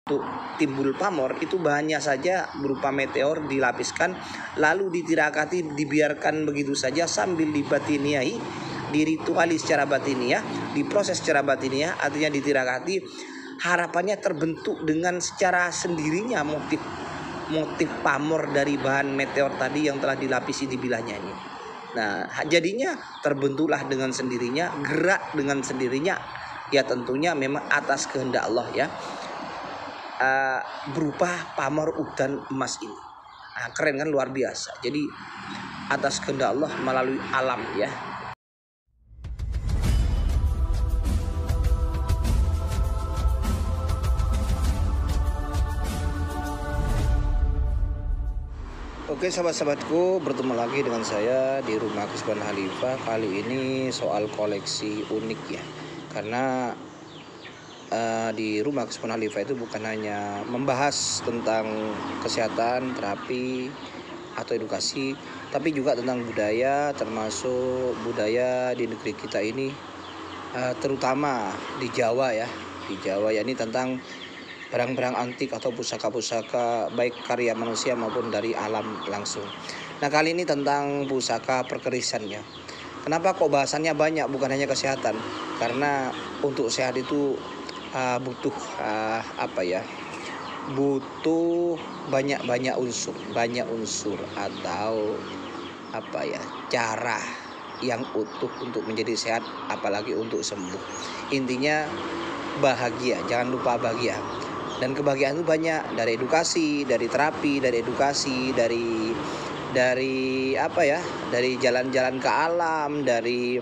untuk timbul pamor itu bahannya saja berupa meteor dilapiskan lalu ditirakati, dibiarkan begitu saja sambil dibatiniai, dirituali secara batiniah, diproses secara batiniah, artinya ditirakati, harapannya terbentuk dengan secara sendirinya motif pamor dari bahan meteor tadi yang telah dilapisi di bilahnya ini. Nah, jadinya terbentuklah dengan sendirinya, gerak dengan sendirinya, ya tentunya memang atas kehendak Allah ya. Berupa pamor udan emas ini. Keren kan, luar biasa. Jadi atas kehendak Allah melalui alam ya. Oke sahabat-sahabatku, bertemu lagi dengan saya di rumah Kusban Khalifah. Kali ini soal koleksi unik ya. Karena di rumah Kusban Khalifah itu bukan hanya membahas tentang kesehatan, terapi, atau edukasi, tapi juga tentang budaya, termasuk budaya di negeri kita ini, terutama di Jawa ya. Di Jawa ya, ini tentang barang-barang antik atau pusaka-pusaka baik karya manusia maupun dari alam langsung. Nah, kali ini tentang pusaka perkerisan ya. Kenapa kok bahasannya banyak, bukan hanya kesehatan? Karena untuk sehat itu butuh butuh banyak unsur atau cara yang utuh untuk menjadi sehat, apalagi untuk sembuh. Intinya bahagia, jangan lupa bahagia. Dan kebahagiaan itu banyak, dari edukasi, dari terapi, dari edukasi, dari jalan-jalan ke alam, dari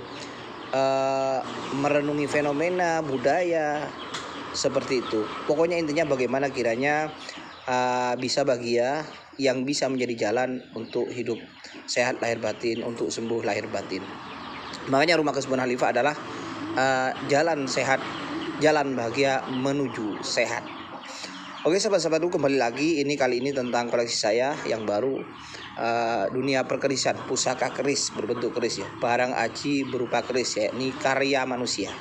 merenungi fenomena budaya seperti itu. Pokoknya intinya bagaimana kiranya bisa bahagia, yang bisa menjadi jalan untuk hidup sehat lahir batin, untuk sembuh lahir batin. Makanya rumah Kusban Khalifah adalah jalan sehat, jalan bahagia menuju sehat. Oke sahabat-sahabatku, kembali lagi. Kali ini tentang koleksi saya yang baru, dunia perkerisan, pusaka keris berbentuk keris ya, barang aji berupa keris ya, ini karya manusia.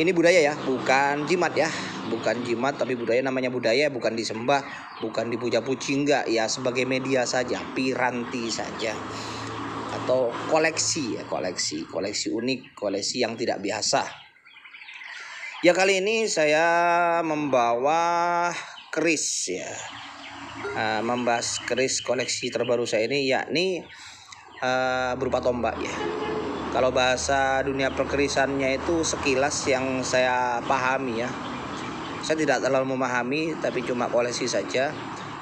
Ini budaya ya, bukan jimat ya, bukan jimat tapi budaya. Namanya budaya, bukan disembah, bukan dipuja-puji, enggak ya, sebagai media saja, piranti saja, atau koleksi ya, koleksi unik, koleksi yang tidak biasa. Ya, kali ini saya membawa keris ya, membahas keris koleksi terbaru saya ini, yakni berupa tombak ya. Kalau bahasa dunia perkerisannya itu sekilas yang saya pahami ya, saya tidak terlalu memahami tapi cuma koleksi saja.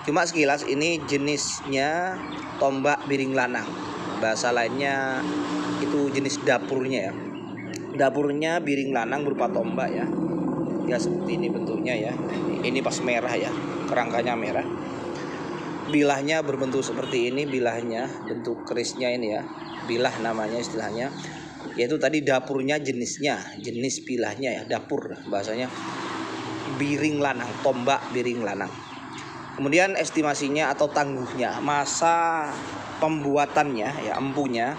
Cuma sekilas ini jenisnya tombak biring lanang, bahasa lainnya itu jenis dapurnya ya. Dapurnya biring lanang berupa tombak ya. Ya seperti ini bentuknya ya. Ini pas merah ya, kerangkanya merah. Bilahnya berbentuk seperti ini, bilahnya bentuk kerisnya ini ya. Bilah namanya istilahnya. Yaitu tadi dapurnya jenis bilahnya ya, dapur bahasanya. Biring lanang, tombak biring lanang. Kemudian estimasinya atau tangguhnya, masa pembuatannya ya, empunya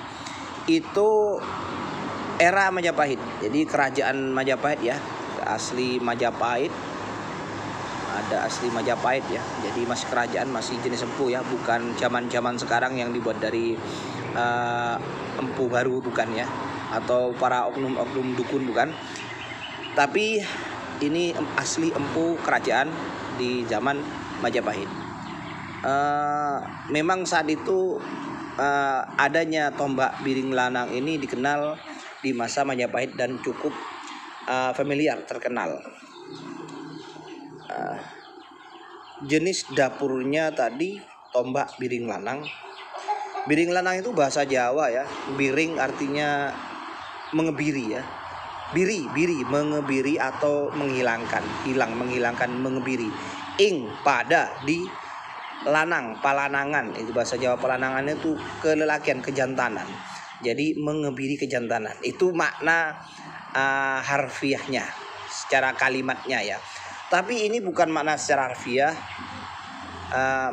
itu era Majapahit. Jadi kerajaan Majapahit ya, asli Majapahit. Ada asli Majapahit ya. Jadi masih kerajaan, masih jenis empu ya, bukan zaman-zaman sekarang yang dibuat dari empu baru, bukan ya, atau para oknum-oknum dukun, bukan. Tapi ini asli empu kerajaan di zaman Majapahit. Memang saat itu adanya tombak biring lanang ini dikenal di masa Majapahit dan cukup familiar, terkenal. Jenis dapurnya tadi tombak biring lanang. Biring lanang itu bahasa Jawa ya. Biring artinya mengebiri ya. Biri, mengebiri atau menghilangkan, menghilangkan, mengebiri. Ing, pada, di, lanang, palanangan. Itu bahasa Jawa, palanangan itu kelelakian, kejantanan. Jadi mengebiri kejantanan. Itu makna harfiahnya, secara kalimatnya ya. Tapi ini bukan makna secara harfiah,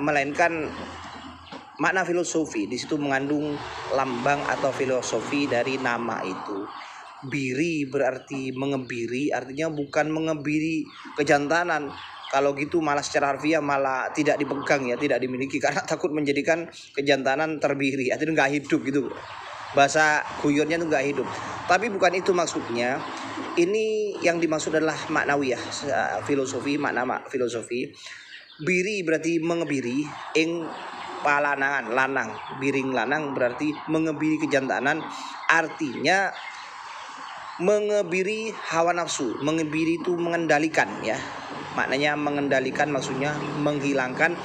melainkan makna filosofi. Di situ mengandung lambang atau filosofi dari nama itu. Biri berarti mengebiri, artinya bukan mengebiri kejantanan, Kalau gitu malah secara harfiah malah tidak dipegang ya, tidak dimiliki karena takut menjadikan kejantanan terbiri, artinya nggak hidup gitu. Bahasa guyonnya itu nggak hidup. Tapi bukan itu maksudnya. Ini yang dimaksud adalah maknawiyah, filosofi, makna filosofi. Biri berarti mengebiri, ing palanangan, lanang, biring lanang berarti mengebiri kejantanan, artinya mengebiri hawa nafsu. Mengebiri itu mengendalikan ya. Maknanya mengendalikan, maksudnya menghilangkan.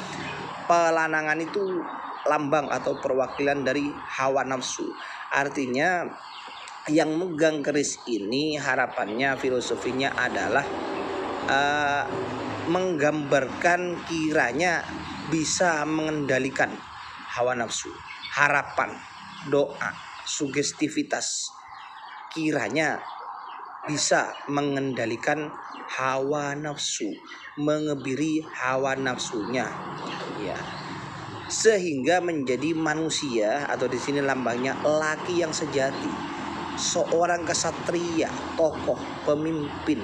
Pelanangan itu lambang atau perwakilan dari hawa nafsu. Artinya yang megang keris ini harapannya, filosofinya adalah menggambarkan kiranya bisa mengendalikan hawa nafsu, harapan, doa, sugestivitas, kiranya bisa mengendalikan hawa nafsu, mengebiri hawa nafsunya ya, sehingga menjadi manusia, atau di sini lambangnya laki yang sejati, seorang kesatria, tokoh, pemimpin,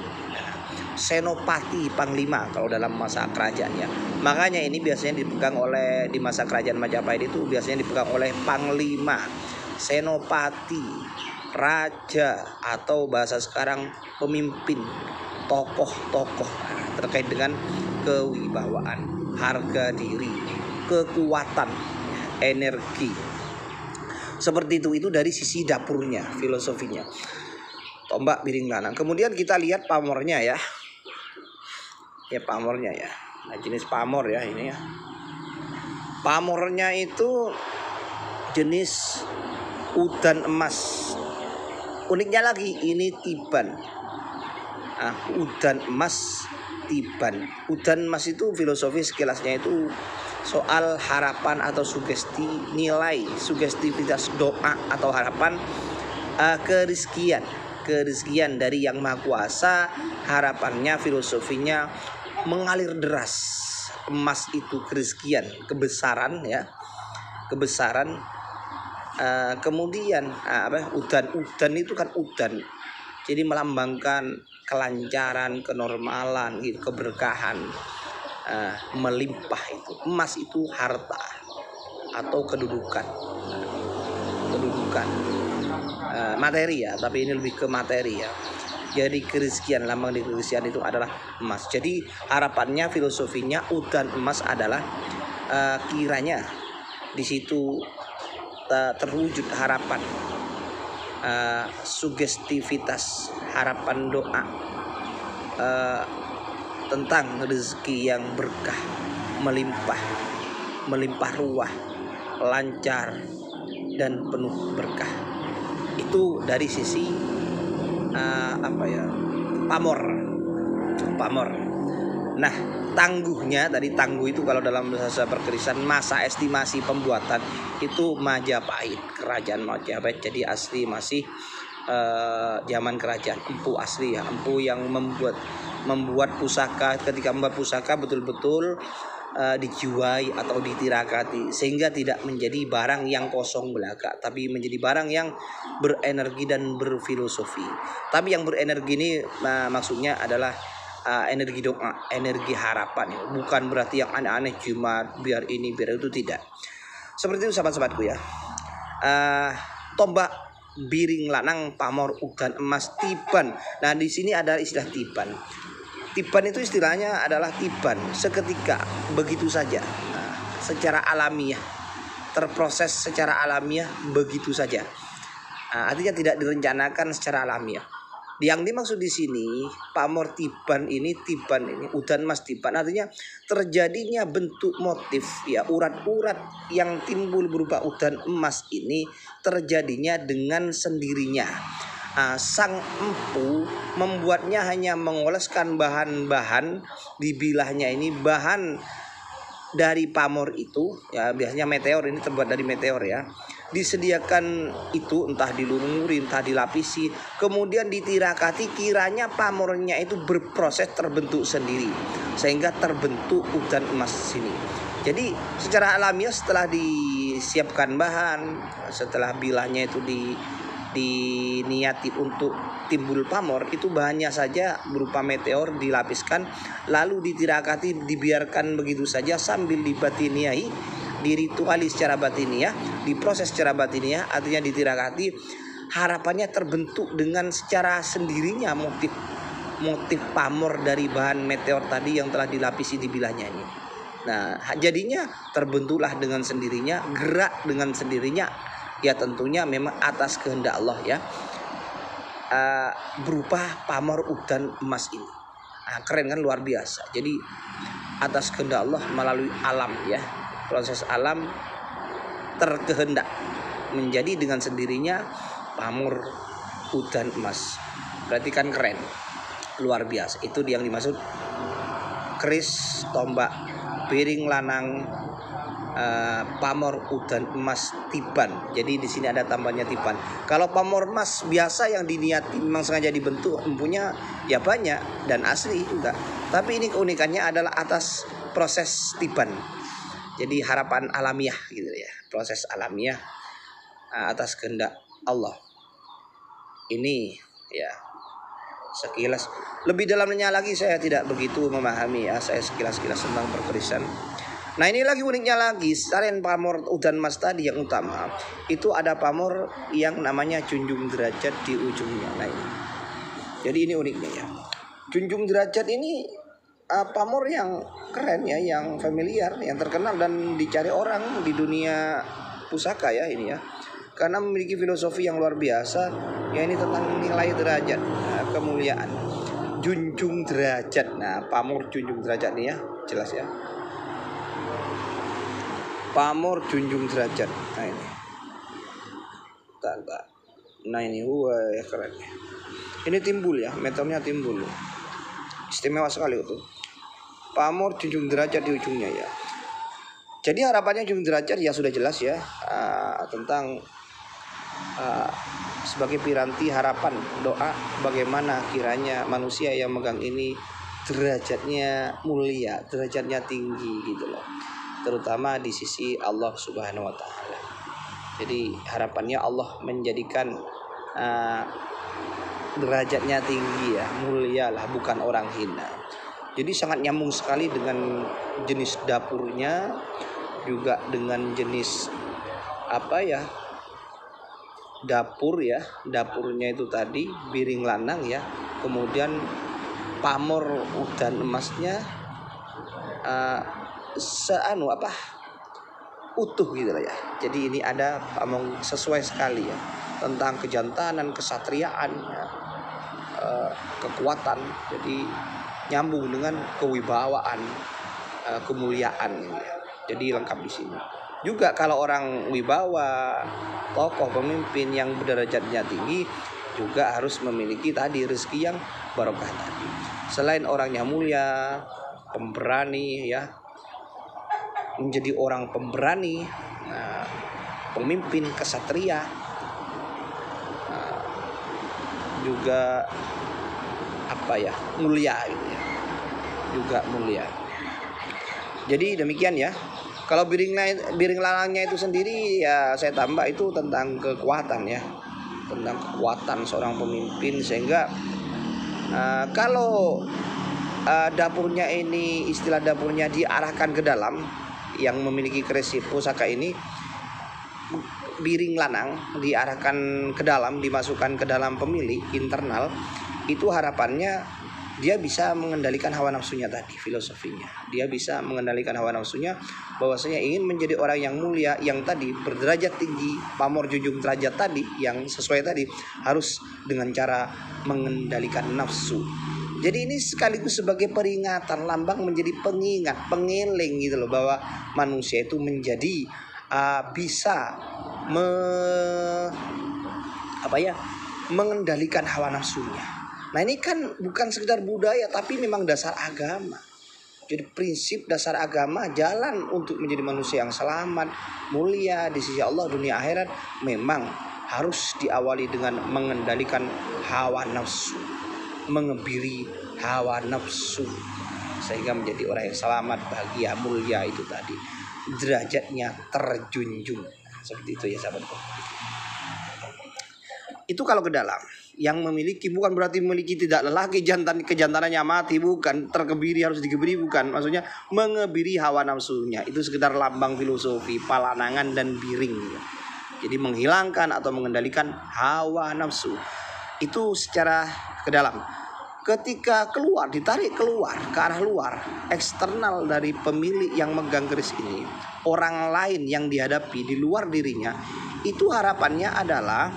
senopati, panglima kalau dalam masa kerajaan ya. Makanya ini biasanya dipegang oleh, di masa kerajaan Majapahit itu biasanya dipegang oleh panglima, senopati, raja, atau bahasa sekarang pemimpin, tokoh-tokoh, terkait dengan kewibawaan, harga diri, kekuatan, energi. Seperti itu dari sisi dapurnya, filosofinya. Tombak, biring, lanang. Kemudian kita lihat pamornya ya. Ya pamornya ya. Nah, jenis pamor ya ini ya. Pamornya itu jenis udan emas. Uniknya lagi ini tiban. Udan emas tiban. Udan emas itu filosofi sekilasnya itu soal harapan atau sugesti, nilai, sugestivitas doa atau harapan, kerizkian dari Yang Maha Kuasa. Harapannya, filosofinya mengalir deras. Emas itu kerizkian, kebesaran ya, kebesaran. Kemudian udan itu kan udan, jadi melambangkan kelancaran, kenormalan gitu, keberkahan, melimpah. Itu emas itu harta atau kedudukan, materi ya, tapi ini lebih ke materi ya. Jadi kerizkian, lambang di kerizkian itu adalah emas. Jadi harapannya, filosofinya udan emas adalah kiranya di situ terwujud harapan, sugestivitas, harapan doa tentang rezeki yang berkah, melimpah ruah, lancar dan penuh berkah. Itu dari sisi pamor. Nah, tangguhnya tadi, tangguh itu kalau dalam bahasa perkerisan masa estimasi pembuatan itu Majapahit, kerajaan Majapahit. Jadi asli masih zaman kerajaan empu asli ya, empu yang membuat pusaka. Ketika membuat pusaka betul-betul dijiwai atau ditirakati, sehingga tidak menjadi barang yang kosong belaka, tapi menjadi barang yang berenergi dan berfilosofi. Tapi yang berenergi ini maksudnya adalah energi doa, energi harapan ya. Bukan berarti yang aneh-aneh cuma biar ini biar itu, tidak. Seperti itu sahabat-sahabatku ya. Tombak, biring lanang, pamor, udan emas, tiban. Nah, di sini ada istilah tiban. Tiban itu istilahnya adalah tiban seketika, begitu saja, secara alamiah, terproses secara alamiah begitu saja. Artinya tidak direncanakan secara alamiah. Yang dimaksud di sini pamor tiban ini, udan emas tiban, artinya terjadinya bentuk motif ya, urat-urat yang timbul berupa udan emas ini terjadinya dengan sendirinya. Sang empu membuatnya hanya mengoleskan bahan-bahan di bilahnya ini, bahan dari pamor itu ya, biasanya meteor, ini terbuat dari meteor ya. Disediakan itu, entah dilumuri, entah dilapisi, kemudian ditirakati, kiranya pamornya itu berproses terbentuk sendiri sehingga terbentuk udan emas sini. Jadi secara alamiah setelah disiapkan bahan, setelah bilahnya itu diniati untuk timbul pamor itu bahannya saja berupa meteor dilapiskan lalu ditirakati, dibiarkan begitu saja sambil dibatiniai, dirituali secara batiniah, diproses secara batiniah, artinya ditirakati, harapannya terbentuk dengan secara sendirinya motif pamor dari bahan meteor tadi yang telah dilapisi di bilahnya ini. Nah, jadinya terbentuklah dengan sendirinya, gerak dengan sendirinya, ya tentunya memang atas kehendak Allah ya, berupa pamor udan emas ini. Nah, keren kan, luar biasa. Jadi atas kehendak Allah melalui alam ya, proses alam terkehendak menjadi dengan sendirinya pamor udan emas. Berarti kan keren, luar biasa. Itu yang dimaksud keris tombak piring lanang pamor udan emas tiban. Jadi di sini ada tambahnya tiban. Kalau pamor emas biasa yang diniati memang sengaja dibentuk empunya ya banyak dan asli juga. Tapi ini keunikannya adalah atas proses tiban. Jadi harapan alamiah gitu ya, proses alamiah atas kehendak Allah. Ini ya sekilas. Lebih dalamnya lagi saya tidak begitu memahami ya, saya sekilas-kilas tentang perkerisan. Nah ini lagi uniknya lagi, selain pamor udan emas tadi yang utama, itu ada pamor yang namanya junjung derajat di ujungnya. Nah ini, jadi ini uniknya ya. Junjung derajat ini pamor yang keren ya, yang familiar, yang terkenal dan dicari orang di dunia pusaka ya ini ya. Karena memiliki filosofi yang luar biasa, ya ini tentang nilai derajat, kemuliaan, junjung derajat. Nah, pamor junjung derajat nih ya, jelas ya. Pamor junjung derajat. Nah ini, tak. Nah ini, wah keren. Ini timbul ya, meteornya timbul, istimewa sekali itu. Pamor junjung derajat di ujungnya ya. Jadi harapannya junjung derajat ya sudah jelas ya, tentang sebagai piranti harapan doa bagaimana kiranya manusia yang megang ini derajatnya mulia, derajatnya tinggi gitu loh, terutama di sisi Allah Subhanahu wa taala. Jadi harapannya Allah menjadikan derajatnya tinggi ya, mulia lah, bukan orang hina. Jadi sangat nyambung sekali dengan jenis dapurnya, juga dengan jenis apa ya, dapur ya, dapurnya itu tadi piring lanang ya, kemudian pamor udan emasnya utuh gitu lah ya. Jadi ini ada pamor sesuai sekali ya, tentang kejantanan, kesatriaan ya, kekuatan. Jadi nyambung dengan kewibawaan, kemuliaan ya. Jadi lengkap di sini. Juga kalau orang wibawa, tokoh pemimpin yang derajatnya tinggi juga harus memiliki tadi rezeki yang barokah tadi. Selain orangnya mulia, pemberani ya, menjadi orang pemberani, pemimpin kesatria, juga apa ya, mulia gitu ya, juga mulia. Jadi demikian ya. Kalau piring lanangnya itu sendiri ya saya tambah itu tentang kekuatan ya, tentang kekuatan seorang pemimpin, sehingga kalau dapurnya ini, istilah dapurnya diarahkan ke dalam, yang memiliki keris pusaka ini, piring lanang diarahkan ke dalam, dimasukkan ke dalam pemilih internal, itu harapannya dia bisa mengendalikan hawa nafsunya tadi, filosofinya. Dia bisa mengendalikan hawa nafsunya, bahwasanya ingin menjadi orang yang mulia, yang tadi berderajat tinggi, pamor junjung derajat tadi, yang sesuai tadi, harus dengan cara mengendalikan nafsu. Jadi ini sekaligus sebagai peringatan, lambang menjadi pengingat, pengeling gitu loh, bahwa manusia itu menjadi bisa mengendalikan hawa nafsunya. Nah ini kan bukan sekedar budaya, tapi memang dasar agama. Jadi prinsip dasar agama, jalan untuk menjadi manusia yang selamat, mulia di sisi Allah dunia akhirat, memang harus diawali dengan mengendalikan hawa nafsu, mengebiri hawa nafsu, sehingga menjadi orang yang selamat, bahagia, mulia itu tadi, derajatnya terjunjung. Seperti itu ya sahabatku. Itu kalau ke dalam. Yang memiliki bukan berarti memiliki tidak lelah, kejantanannya mati, bukan. Terkebiri harus dikebiri, bukan. Maksudnya mengebiri hawa nafsunya. Itu sekedar lambang filosofi, palanangan dan biring. Jadi menghilangkan atau mengendalikan hawa nafsu. Itu secara ke dalam. Ketika keluar, ditarik keluar ke arah luar, eksternal dari pemilik yang megang keris ini, orang lain yang dihadapi di luar dirinya, itu harapannya adalah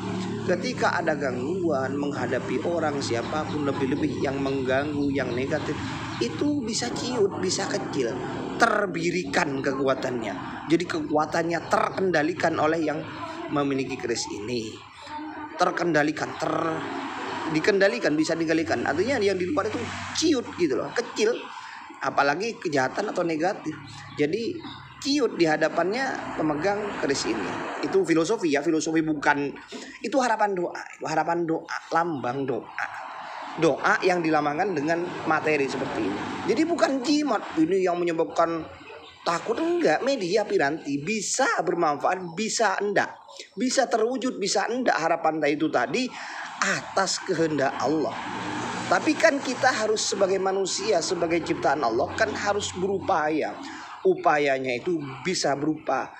ketika ada gangguan menghadapi orang siapapun, lebih-lebih yang mengganggu, yang negatif, itu bisa ciut, bisa kecil, terbirikan kekuatannya. Jadi kekuatannya terkendalikan oleh yang memiliki keris ini. Terkendalikan, dikendalikan, bisa dikendalikan. Artinya yang di luar itu ciut gitu loh, kecil, apalagi kejahatan atau negatif. Jadi ciut di hadapannya pemegang keris ini. Itu filosofi ya, filosofi bukan. Itu harapan doa, lambang doa. Doa yang dilambangkan dengan materi seperti ini. Jadi bukan jimat ini yang menyebabkan takut, enggak. Media piranti bisa bermanfaat, bisa enggak. Bisa terwujud, bisa enggak harapan itu tadi atas kehendak Allah. Tapi kan kita harus sebagai manusia, sebagai ciptaan Allah kan harus berupaya. Upayanya itu bisa berupa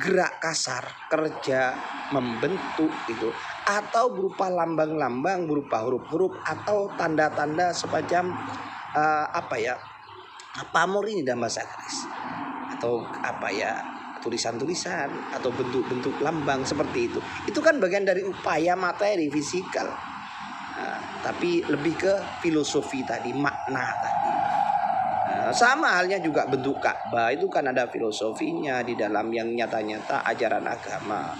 gerak kasar, kerja, membentuk itu, atau berupa lambang-lambang, berupa huruf-huruf atau tanda-tanda semacam pamor ini dalam bahasa keris, atau tulisan-tulisan atau bentuk-bentuk lambang seperti itu. Itu kan bagian dari upaya materi fisikal. Tapi lebih ke filosofi tadi, makna tadi. Sama halnya juga bentuk Ka'bah, itu kan ada filosofinya di dalam yang nyata-nyata ajaran agama.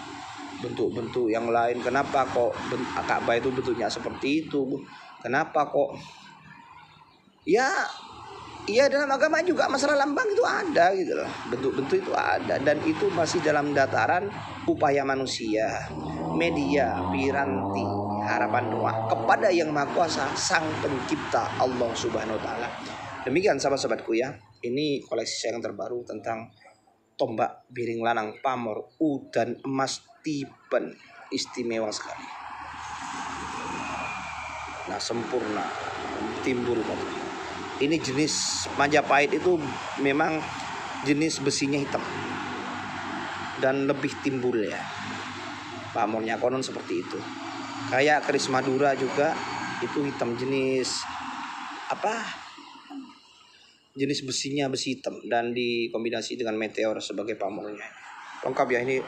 Bentuk-bentuk yang lain, kenapa kok Ka'bah itu bentuknya seperti itu? Kenapa kok? Ya dalam agama juga masalah lambang itu ada gitu loh. Bentuk-bentuk itu ada, dan itu masih dalam dataran upaya manusia. Media piranti, harapan doa kepada yang Maha Kuasa, Sang Pencipta Allah Subhanahu wa taala. Demikian sahabat-sahabatku ya. Ini koleksi saya yang terbaru tentang tombak biring lanang pamor udan emas tipen, istimewa sekali. Nah, sempurna, timbul tadi. Ini jenis Majapahit itu memang jenis besinya hitam dan lebih timbul ya. Pamornya konon seperti itu. Kayak keris Madura juga itu hitam, jenis jenis besinya besi hitam dan dikombinasi dengan meteor sebagai pamornya. Lengkap ya, ini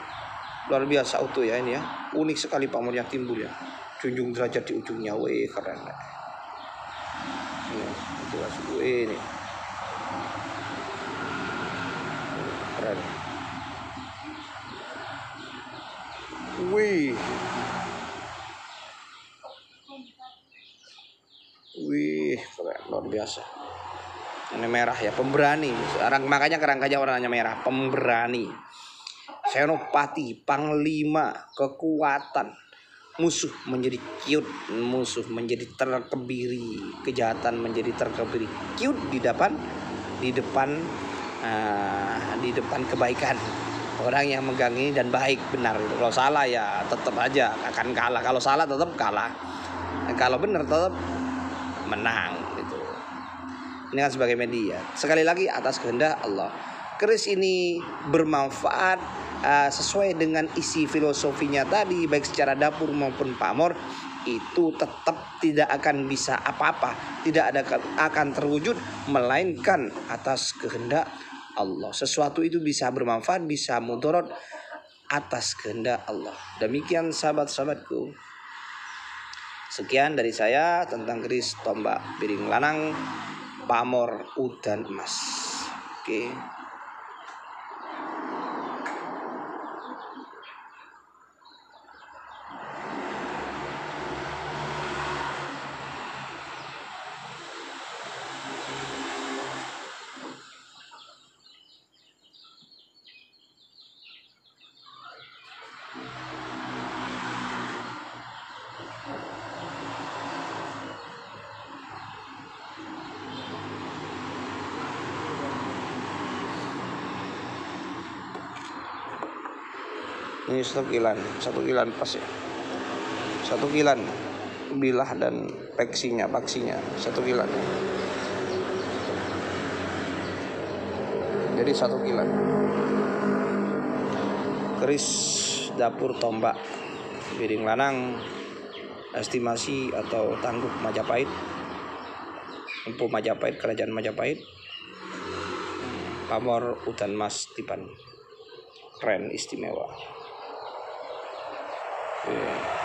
luar biasa utuh ya ini ya. Unik sekali pamornya, timbul ya. Junjung derajat di ujungnya, wih keren. Ini keren. Wih, keren, luar biasa. Ini merah ya, pemberani. Makanya kerangkanya warnanya merah, pemberani. Senopati, panglima, kekuatan. Musuh menjadi ciut, musuh menjadi terkebiri, kejahatan menjadi terkebiri, ciut di depan kebaikan. Orang yang megang ini dan baik, benar. Kalau salah ya tetap aja akan kalah. Kalau salah tetap kalah. Kalau benar tetap menang gitu. Ini kan sebagai media. Sekali lagi atas kehendak Allah. Keris ini bermanfaat sesuai dengan isi filosofinya tadi, baik secara dapur maupun pamor, itu tetap tidak akan bisa apa-apa, tidak akan terwujud melainkan atas kehendak Allah. Sesuatu itu bisa bermanfaat, bisa mudarat atas kehendak Allah. Demikian sahabat-sahabatku. Sekian dari saya tentang keris tombak biring lanang pamor udan emas. Oke. Ini 1 kilan pas ya. 1 kilan bilah dan paksinya 1 kilan. Jadi 1 kilan. Keris dapur tombak piring lanang estimasi atau tangguk Majapahit, Empu Majapahit, Kerajaan Majapahit, pamor udan mas tipan, keren istimewa. Oke.